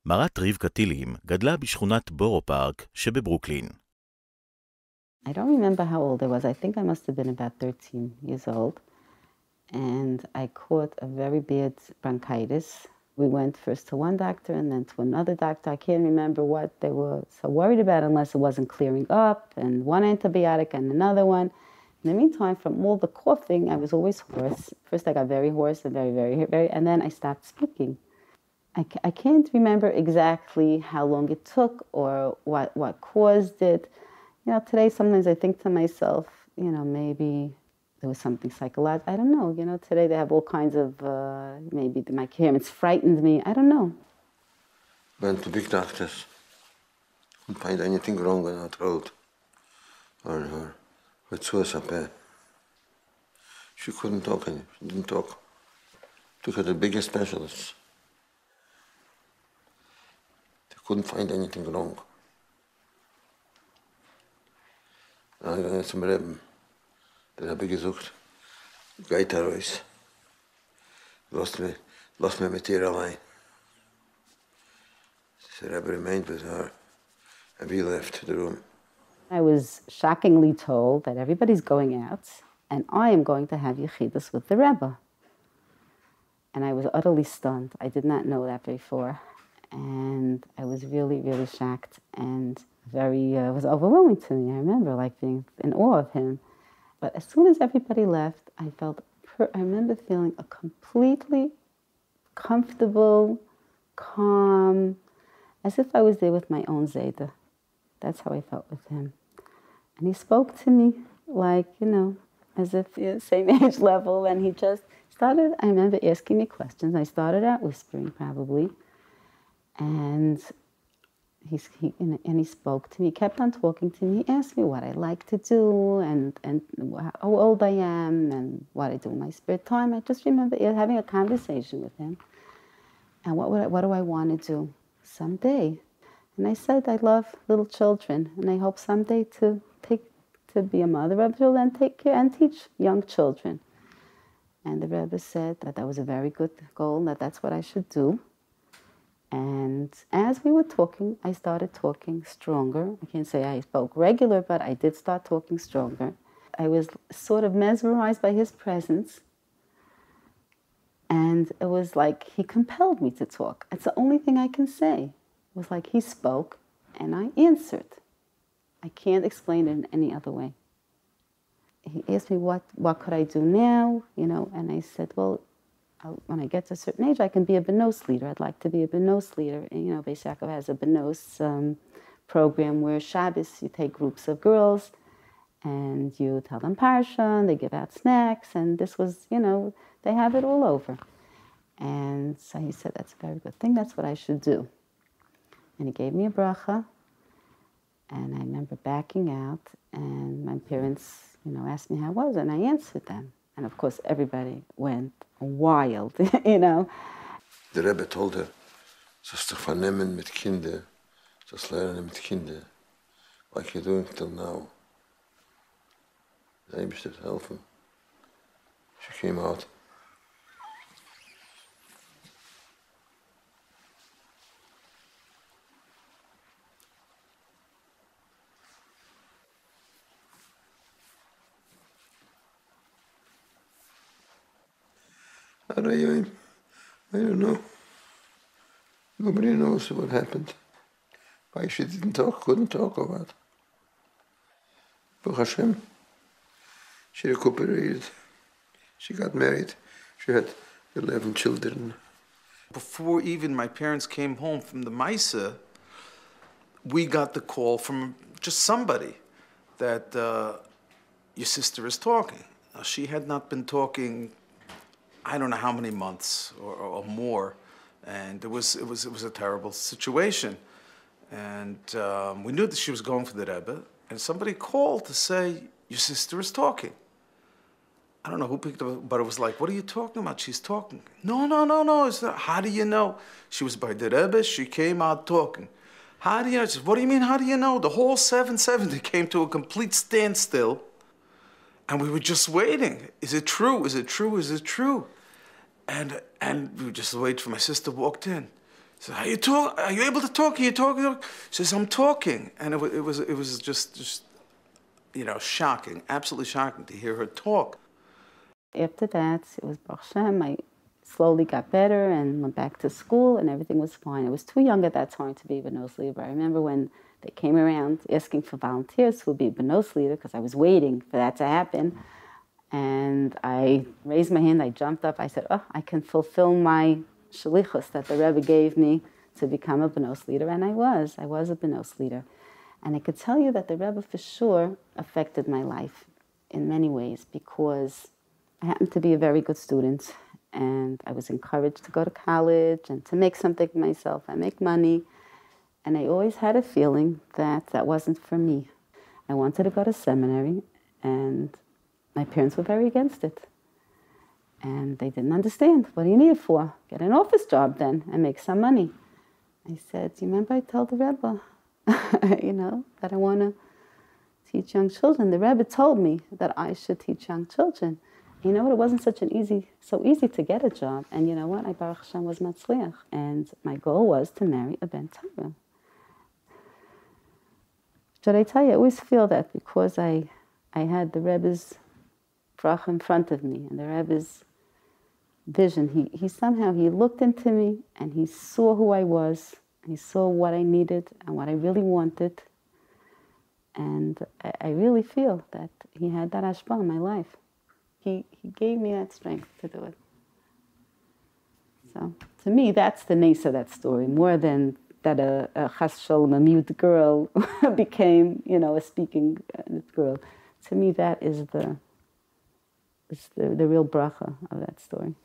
מרת רבקה תילים גדלה בשכונת בורו פארק שבברוקלין. I don't remember how old I was. I think I must have been about 13 years old. And I caught a very bad bronchitis. We went first to one doctor and then to another doctor. I can't remember what they were so worried about unless it wasn't clearing up, and one antibiotic and another one. In the meantime, from all the coughing, I was always hoarse. First I got very hoarse and very, and then I stopped speaking. I can't remember exactly how long it took or what caused it. You know, today sometimes I think to myself, you know, maybe there was something psychological. I don't know. You know, today they have all kinds of, maybe my parents frightened me. I don't know. Went to big doctors. Couldn't find anything wrong with her throat or her suicide. She couldn't talk anymore. She didn't talk. Took her to the biggest specialists. They couldn't find anything wrong. I ging zum Reben. Der habe ich gesagt, geht da raus. Lass mich mit ihr allein. The Rebbe remained with her, and we left the room. I was shockingly told that everybody's going out, and I am going to have Yechidus with the Rebbe. And I was utterly stunned. I did not know that before. And I was really, really shocked, and it was overwhelming to me. I remember like being in awe of him. But as soon as everybody left, I remember feeling a completely comfortable, calm, as if I was there with my own Zayda. That's how I felt with him. And he spoke to me like, you know, as if same age level. And he just started, I remember asking me questions. I started out whispering probably. And he spoke to me, he kept on talking to me. He asked me what I like to do and how old I am and what I do in my spare time. I just remember having a conversation with him. And what do I want to do someday? And I said I love little children, and I hope someday to be a mother of children and take care and teach young children. And the Rebbe said that was a very good goal, that's what I should do. And as we were talking, I started talking stronger. I can't say I spoke regular, but I did start talking stronger. I was sort of mesmerized by his presence. And it was like he compelled me to talk. It's the only thing I can say. It was like he spoke and I answered. I can't explain it in any other way. He asked me what could I do now, you know, and I said, well, when I get to a certain age, I can be a benos leader. I'd like to be a benos leader. And, you know, Beis Yaakov has a benos program where Shabbos you take groups of girls and you tell them parsha, and they give out snacks, and this was, you know, they have it all over. And so he said, that's a very good thing. That's what I should do. And he gave me a bracha, and I remember backing out, and my parents, you know, asked me how I was, and I answered them. And of course, everybody went wild, you know. The Rebbe told her, "Sollst dich vernehmen mit Kinder, sollst lernen mit Kinder, like you're doing till now." The Rebbe should help him. She came out. I don't know. Nobody knows what happened. Why she couldn't talk or what. Baruch Hashem, she recuperated. She got married. She had 11 children. Before even my parents came home from the Maisa, we got the call from just somebody that your sister is talking. Now, she had not been talking I don't know how many months or more, and it was a terrible situation, and we knew that she was going for the Rebbe, and somebody called to say your sister is talking. I don't know who picked up, but it was like, what are you talking about? She's talking. No. It's not. How do you know? She was by the Rebbe. She came out talking. How do you know? I said, what do you mean? How do you know? The whole 770 came to a complete standstill. And we were just waiting. Is it true? Is it true? Is it true? And we just waited for my sister walked in. So, are you able to talk? Are you talking? She says, I'm talking. And it was just, you know, shocking, absolutely shocking to hear her talk. After that, it was Baruch Hashem. I slowly got better and went back to school, and everything was fine. I was too young at that time to be a Benos leader, but I remember when they came around asking for volunteers who would be a Benos leader, because I was waiting for that to happen. And I raised my hand, I jumped up, I said, oh, I can fulfill my shalichus that the Rebbe gave me to become a Benos leader, and I was a Benos leader. And I could tell you that the Rebbe for sure affected my life in many ways, because I happened to be a very good student, and I was encouraged to go to college and to make something for myself. I make money, and I always had a feeling that that wasn't for me. I wanted to go to seminary, and my parents were very against it. And they didn't understand. What do you need it for? Get an office job then and make some money. I said, do you remember I told the Rebbe, you know, that I want to teach young children? The Rebbe told me that I should teach young children. You know what? It wasn't so easy to get a job. And you know what? I, Baruch Hashem, was matzliach. And my goal was to marry a ben Torah. Should I tell you, I always feel that because I had the Rebbe's bracha in front of me, and the Rebbe's vision, he somehow looked into me, and he saw who I was, and he saw what I needed and what I really wanted. And I really feel that he had that hashpah in my life. He gave me that strength to do it. So to me, that's the nace of that story, more than that a chas shalom, a mute girl became, you know, a speaking girl. To me, that is the real bracha of that story.